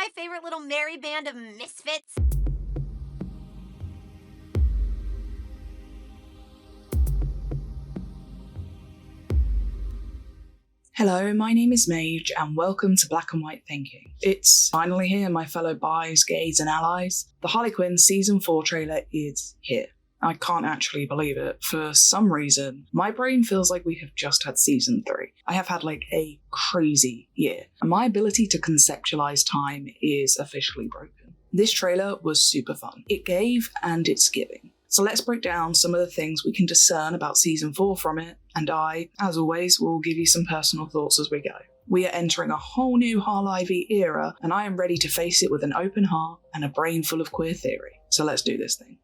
my favorite little merry band of misfits? Hello, my name is Mage, and welcome to Black and White Thinking. It's finally here, my fellow bis, gays, and allies. The Harley Quinn Season 4 trailer is here. I can't actually believe it. For some reason, my brain feels like we have just had Season 3. I have had like a crazy year, and my ability to conceptualize time is officially broken. This trailer was super fun. It gave and it's giving. So let's break down some of the things we can discern about Season 4 from it, and I, as always, will give you some personal thoughts as we go. We are entering a whole new harlivy era, and I am ready to face it with an open heart and a brain full of queer theory. So let's do this thing.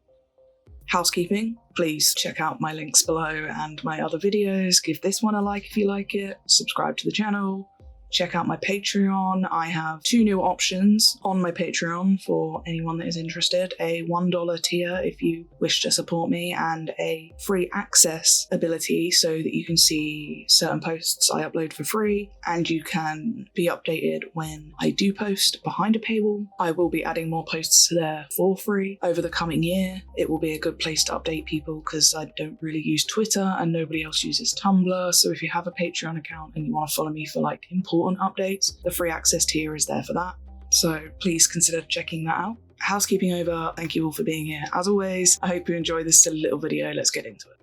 Housekeeping, please check out my links below and my other videos. Give this one a like if you like it, subscribe to the channel. Check out my Patreon. I have 2 new options on my Patreon for anyone that is interested. A $1 tier if you wish to support me, and a free access ability so that you can see certain posts I upload for free, and you can be updated when I do post behind a paywall. I will be adding more posts there for free over the coming year. It will be a good place to update people because I don't really use Twitter and nobody else uses Tumblr. So if you have a Patreon account and you want to follow me for like important updates, the free access tier is there for that. So please consider checking that out. Housekeeping over, thank you all for being here. As always, I hope you enjoy this silly little video. Let's get into it.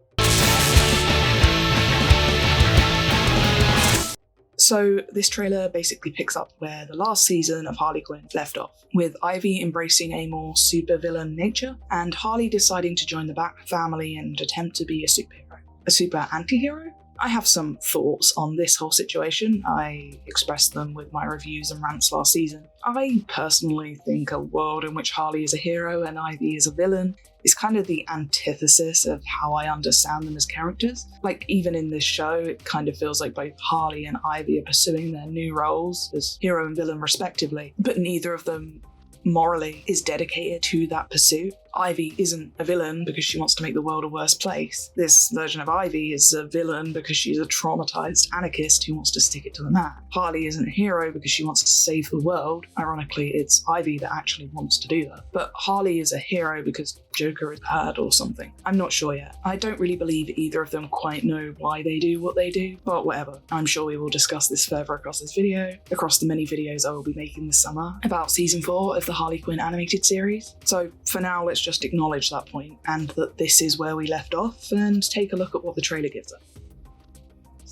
So this trailer basically picks up where the last season of Harley Quinn left off, with Ivy embracing a more supervillain nature, and Harley deciding to join the Bat family and attempt to be a superhero. A super anti-hero? I have some thoughts on this whole situation. I expressed them with my reviews and rants last season. I personally think a world in which Harley is a hero and Ivy is a villain is kind of the antithesis of how I understand them as characters. Like, even in this show, it kind of feels like both Harley and Ivy are pursuing their new roles as hero and villain respectively, but neither of them morally is dedicated to that pursuit. Ivy isn't a villain because she wants to make the world a worse place. This version of Ivy is a villain because she's a traumatized anarchist who wants to stick it to the man. Harley isn't a hero because she wants to save the world. Ironically, it's Ivy that actually wants to do that. But Harley is a hero because Joker is bad or something. I'm not sure yet. I don't really believe either of them quite know why they do what they do, but whatever. I'm sure we will discuss this further across this video, across the many videos I will be making this summer about Season 4 of the Harley Quinn animated series. So for now, let's just acknowledge that point and that this is where we left off, and take a look at what the trailer gives us.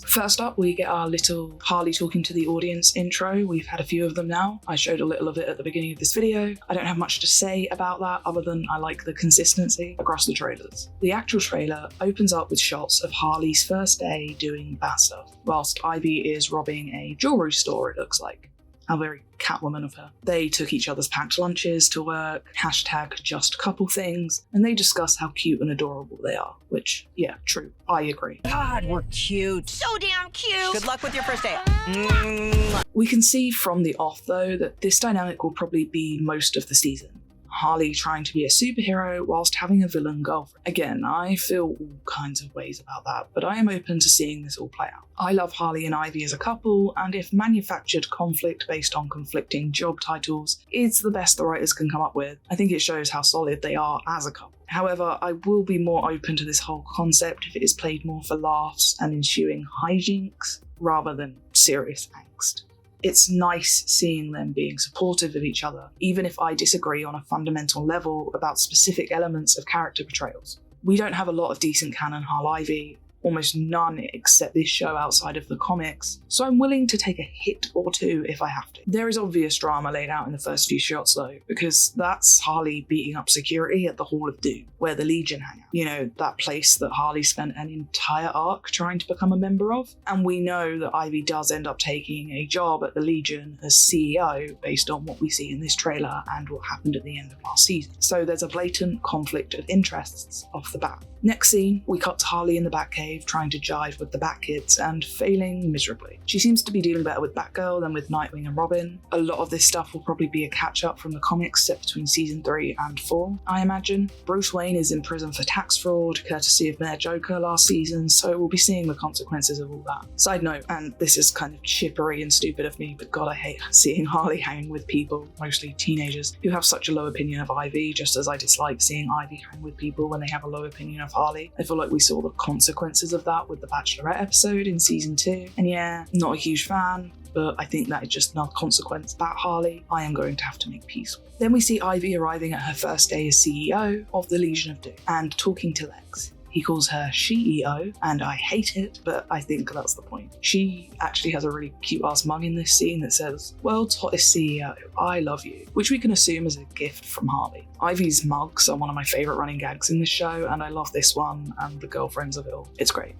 First up, we get our little Harley talking to the audience intro. We've had a few of them now. I showed a little of it at the beginning of this video. I don't have much to say about that other than I like the consistency across the trailers. The actual trailer opens up with shots of Harley's first day doing Bat stuff, whilst Ivy is robbing a jewelry store, it looks like. How very Catwoman of her. They took each other's packed lunches to work, #JustCoupleThings, and they discuss how cute and adorable they are, which, yeah, true, I agree. God, we're cute. So damn cute! Good luck with your first date. We can see from the off, though, that this dynamic will probably be most of the season. Harley trying to be a superhero whilst having a villain girlfriend. Again, I feel all kinds of ways about that, but I am open to seeing this all play out. I love Harley and Ivy as a couple, and if manufactured conflict based on conflicting job titles is the best the writers can come up with, I think it shows how solid they are as a couple. However, I will be more open to this whole concept if it is played more for laughs and ensuing hijinks rather than serious angst. It's nice seeing them being supportive of each other, even if I disagree on a fundamental level about specific elements of character portrayals. We don't have a lot of decent canon harlivy, almost none except this show outside of the comics, so I'm willing to take a hit or two if I have to. There is obvious drama laid out in the first few shots though, because that's Harley beating up security at the Hall of Doom, where the Legion hang out. You know, that place that Harley spent an entire arc trying to become a member of. And we know that Ivy does end up taking a job at the Legion as CEO based on what we see in this trailer and what happened at the end of last season. So there's a blatant conflict of interests off the bat. Next scene, we cut to Harley in the Batcave cave trying to jive with the Bat-Kids and failing miserably. She seems to be dealing better with Batgirl than with Nightwing and Robin. A lot of this stuff will probably be a catch-up from the comics set between season 3 and 4, I imagine. Bruce Wayne is in prison for tax fraud, courtesy of Mayor Joker last season, so we'll be seeing the consequences of all that. Side note, and this is kind of chippery and stupid of me, but God, I hate seeing Harley hanging with people, mostly teenagers, who have such a low opinion of Ivy, just as I dislike seeing Ivy hang with people when they have a low opinion of Harley. I feel like we saw the consequences of that with the Bachelorette episode in season 2, and yeah, not a huge fan, but I think that is just another consequence about Harley I am going to have to make peace with. Then we see Ivy arriving at her first day as CEO of the Legion of Doom and talking to Lex. He calls her CEO, and I hate it, but I think that's the point. She actually has a really cute ass mug in this scene that says, "World's hottest CEO, I love you," which we can assume is a gift from Harley. Ivy's mugs are one of my favourite running gags in this show, and I love this one and the girlfriends of it all. It's great.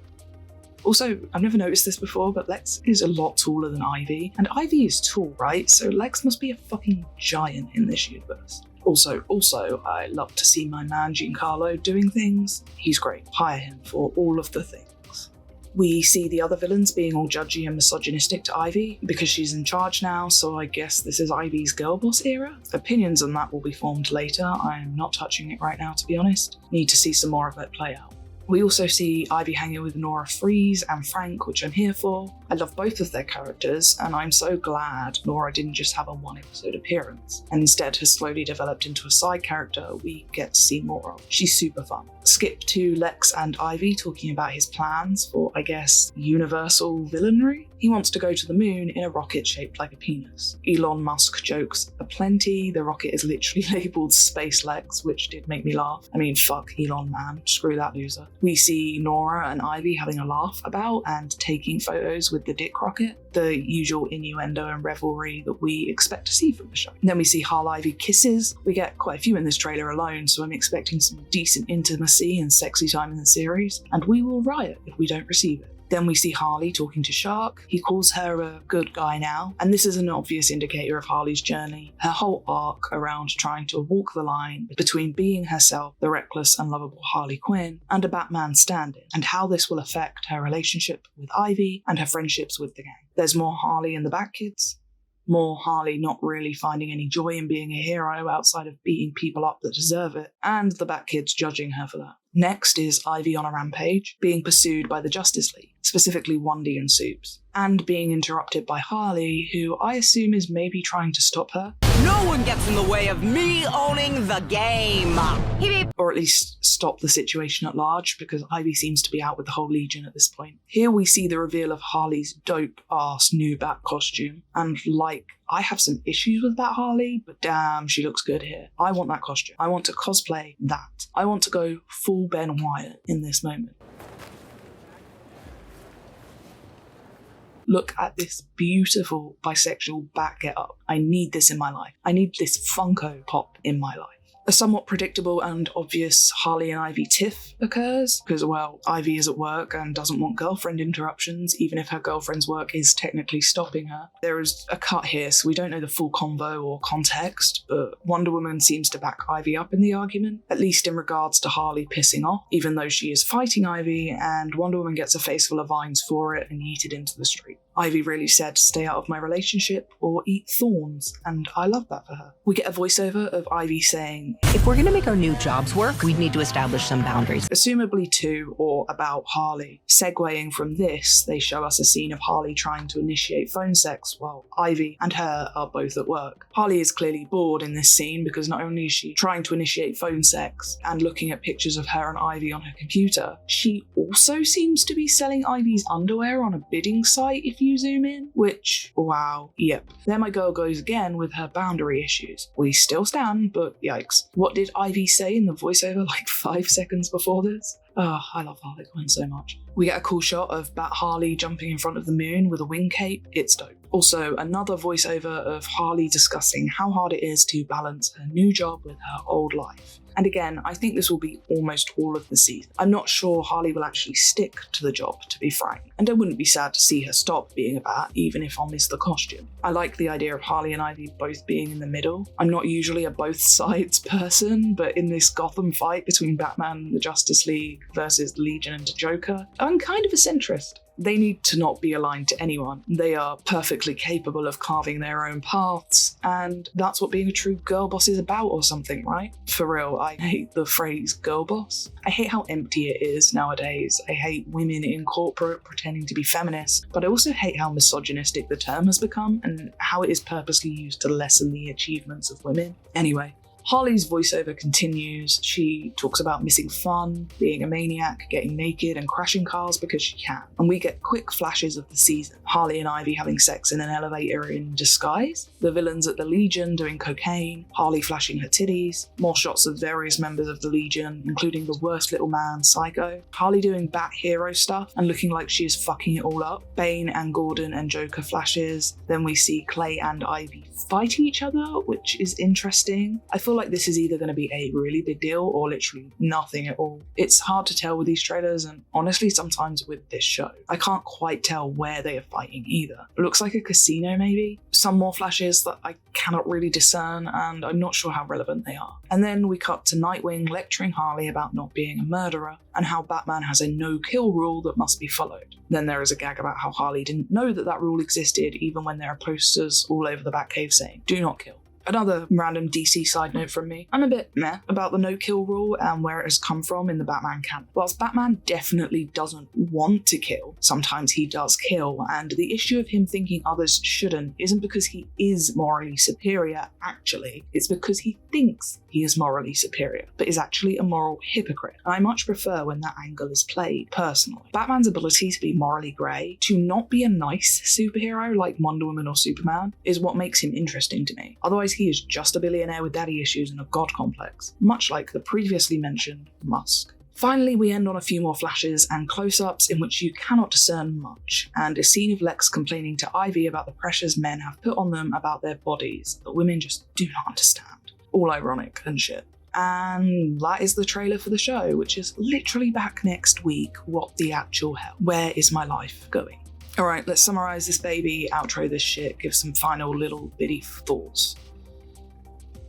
Also, I've never noticed this before, but Lex is a lot taller than Ivy, and Ivy is tall, right? So Lex must be a fucking giant in this universe. Also, I love to see my man Giancarlo doing things. He's great. Hire him for all of the things. We see the other villains being all judgy and misogynistic to Ivy because she's in charge now, so I guess this is Ivy's girl boss era. Opinions on that will be formed later. I'm not touching it right now, to be honest. Need to see some more of it play out. We also see Ivy hanging with Nora Freeze and Frank, which I'm here for. I love both of their characters, and I'm so glad Nora didn't just have a one-episode appearance, and instead has slowly developed into a side character we get to see more of. She's super fun. Skip to Lex and Ivy talking about his plans for, I guess, universal villainry. He wants to go to the moon in a rocket shaped like a penis. Elon Musk jokes aplenty. The rocket is literally labelled Space Lex, which did make me laugh. I mean, fuck Elon, man. Screw that loser. We see Nora and Ivy having a laugh about and taking photos with the dick rocket, the usual innuendo and revelry that we expect to see from the show. And then we see Harlivy kisses. We get quite a few in this trailer alone, so I'm expecting some decent intimacy and sexy time in the series, and we will riot if we don't receive it. Then we see Harley talking to Shark. He calls her a good guy now, and this is an obvious indicator of Harley's journey, her whole arc around trying to walk the line between being herself, the reckless and lovable Harley Quinn, and a Batman stand-in, and how this will affect her relationship with Ivy and her friendships with the gang. There's more Harley and the Bat-Kids, more Harley not really finding any joy in being a hero outside of beating people up that deserve it, and the Bat-Kids judging her for that. Next is Ivy on a rampage, being pursued by the Justice League, specifically Wundy and Supes, and being interrupted by Harley, who I assume is maybe trying to stop her. No one gets in the way of me owning the game. Or at least stop the situation at large, because Ivy seems to be out with the whole Legion at this point. Here we see the reveal of Harley's dope-ass new Bat costume, and I have some issues with Bat Harley, but damn, she looks good here. I want that costume. I want to cosplay that. I want to go full Ben Wyatt in this moment. Look at this beautiful bisexual Bat get-up. I need this in my life. I need this Funko Pop in my life. A somewhat predictable and obvious Harley and Ivy tiff occurs, because, well, Ivy is at work and doesn't want girlfriend interruptions, even if her girlfriend's work is technically stopping her. There is a cut here, so we don't know the full convo or context, but Wonder Woman seems to back Ivy up in the argument, at least in regards to Harley pissing off, even though she is fighting Ivy, and Wonder Woman gets a face full of vines for it and yeeted into the street. Ivy really said, "Stay out of my relationship or eat thorns," and I love that for her. We get a voiceover of Ivy saying, If we're gonna make our new jobs work, we'd need to establish some boundaries. assumably to or about Harley. Segueing from this, they show us a scene of Harley trying to initiate phone sex while Ivy and her are both at work. Harley is clearly bored in this scene because not only is she trying to initiate phone sex and looking at pictures of her and Ivy on her computer, she also seems to be selling Ivy's underwear on a bidding site if you zoom in, which, wow, yep. There my girl goes again with her boundary issues. We still stand, but yikes. What did Ivy say in the voiceover 5 seconds before this? Oh, I love Harley Quinn so much. We get a cool shot of Bat Harley jumping in front of the moon with a wing cape. It's dope. Also, another voiceover of Harley discussing how hard it is to balance her new job with her old life. And again, I think this will be almost all of the season. I'm not sure Harley will actually stick to the job, to be frank, and I wouldn't be sad to see her stop being a bat, even if I'll miss the costume. I like the idea of Harley and Ivy both being in the middle. I'm not usually a both sides person, but in this Gotham fight between Batman and the Justice League versus the Legion and the Joker, I'm kind of a centrist. They need to not be aligned to anyone. They are perfectly capable of carving their own paths, and that's what being a true girl boss is about or something, right? For real, I hate the phrase girl boss. I hate how empty it is nowadays. I hate women in corporate pretending to be feminists, but I also hate how misogynistic the term has become and how it is purposely used to lessen the achievements of women. Anyway, Harley's voiceover continues. She talks about missing fun, being a maniac, getting naked and crashing cars because she can. And we get quick flashes of the season. Harley and Ivy having sex in an elevator in disguise, the villains at the Legion doing cocaine, Harley flashing her titties, more shots of various members of the Legion, including the worst little man, Psycho, Harley doing bat hero stuff and looking like she is fucking it all up, Bane and Gordon and Joker flashes, then we see Clay and Ivy fighting each other, which is interesting. I feel like this is either going to be a really big deal or literally nothing at all. It's hard to tell with these trailers, and honestly sometimes with this show. I can't quite tell where they are fighting either. It looks like a casino maybe. Some more flashes that I cannot really discern, and I'm not sure how relevant they are. And then we cut to Nightwing lecturing Harley about not being a murderer and how Batman has a no-kill rule that must be followed. Then there is a gag about how Harley didn't know that that rule existed even when there are posters all over the Batcave saying, "Do not kill." Another random DC side note from me. I'm a bit meh about the no-kill rule and where it has come from in the Batman canon. Whilst Batman definitely doesn't want to kill, sometimes he does kill, and the issue of him thinking others shouldn't isn't because he is morally superior, actually. It's because he thinks he is morally superior, but is actually a moral hypocrite. And I much prefer when that angle is played, personally. Batman's ability to be morally grey, to not be a nice superhero like Wonder Woman or Superman, is what makes him interesting to me. Otherwise, he is just a billionaire with daddy issues and a god complex, much like the previously mentioned Musk. Finally, we end on a few more flashes and close-ups in which you cannot discern much, and a scene of Lex complaining to Ivy about the pressures men have put on them about their bodies that women just do not understand. All ironic and shit. And that is the trailer for the show, which is literally back next week. What the actual hell? Where is my life going? Alright, let's summarize this baby, outro this shit, give some final little bitty thoughts.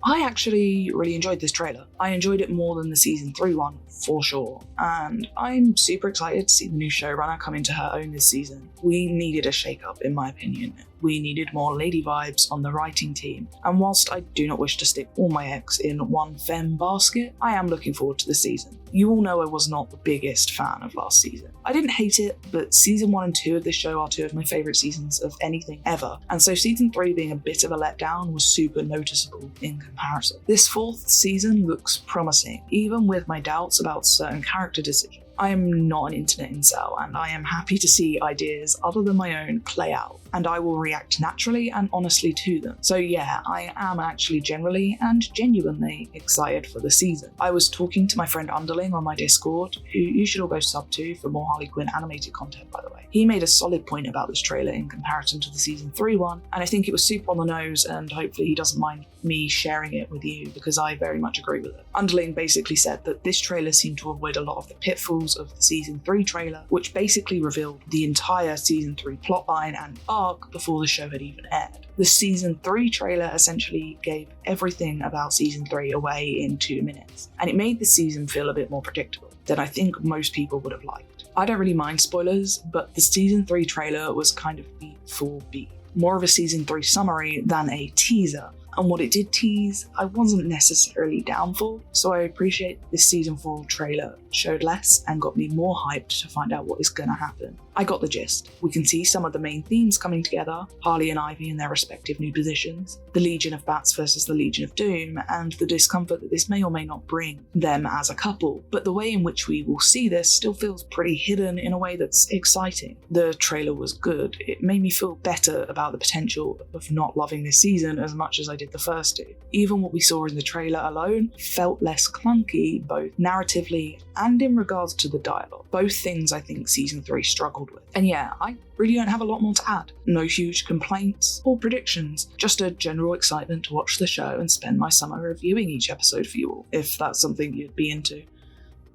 I actually really enjoyed this trailer. I enjoyed it more than the season 3 one, for sure, and I'm super excited to see the new showrunner come into her own this season. We needed a shake-up, in my opinion. We needed more lady vibes on the writing team, and whilst I do not wish to stick all my eggs in one femme basket, I am looking forward to the season. You all know I was not the biggest fan of last season. I didn't hate it, but season 1 and 2 of this show are two of my favourite seasons of anything ever, and so season 3 being a bit of a letdown was super noticeable in comparison. This 4th season looks promising, even with my doubts about certain character decisions. I am not an internet incel, and I am happy to see ideas other than my own play out, and I will react naturally and honestly to them. So yeah, I am actually generally and genuinely excited for the season. I was talking to my friend Underling on my Discord, who you should all go sub to for more Harley Quinn animated content, by the way. He made a solid point about this trailer in comparison to the season 3 one, and I think it was super on the nose, and hopefully he doesn't mind me sharing it with you because I very much agree with it. Underling basically said that this trailer seemed to avoid a lot of the pitfalls of the season 3 trailer, which basically revealed the entire season 3 plotline and arc before the show had even aired. The season 3 trailer essentially gave everything about season 3 away in 2 minutes, and it made the season feel a bit more predictable than I think most people would have liked. I don't really mind spoilers, but the season 3 trailer was kind of beat for beat. More of a season 3 summary than a teaser, and what it did tease, I wasn't necessarily down for, so I appreciate this season 4 trailer showed less and got me more hyped to find out what is gonna happen. I got the gist. We can see some of the main themes coming together, Harley and Ivy in their respective new positions, the Legion of Bats versus the Legion of Doom, and the discomfort that this may or may not bring them as a couple, but the way in which we will see this still feels pretty hidden in a way that's exciting. The trailer was good. It made me feel better about the potential of not loving this season as much as I did did the first two. Even what we saw in the trailer alone felt less clunky, both narratively and in regards to the dialogue. Both things I think season 3 struggled with. And yeah, I really don't have a lot more to add. No huge complaints or predictions, just a general excitement to watch the show and spend my summer reviewing each episode for you all, if that's something you'd be into.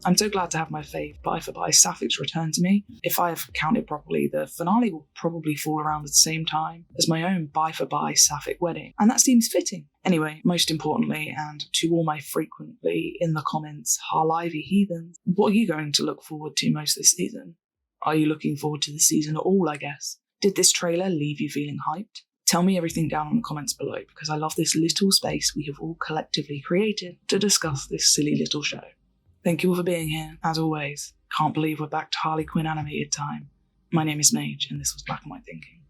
I'm so glad to have my fave Bye for Bye Sapphics return to me. If I have counted properly, the finale will probably fall around at the same time as my own Bye for Bye Sapphic wedding, and that seems fitting. Anyway, most importantly, and to all my frequently in the comments harlivy heathens, what are you going to look forward to most this season? Are you looking forward to the season at all, I guess? Did this trailer leave you feeling hyped? Tell me everything down in the comments below, because I love this little space we have all collectively created to discuss this silly little show. Thank you all for being here, as always. Can't believe we're back to Harley Quinn animated time. My name is Mage, and this was Black and White Thinking.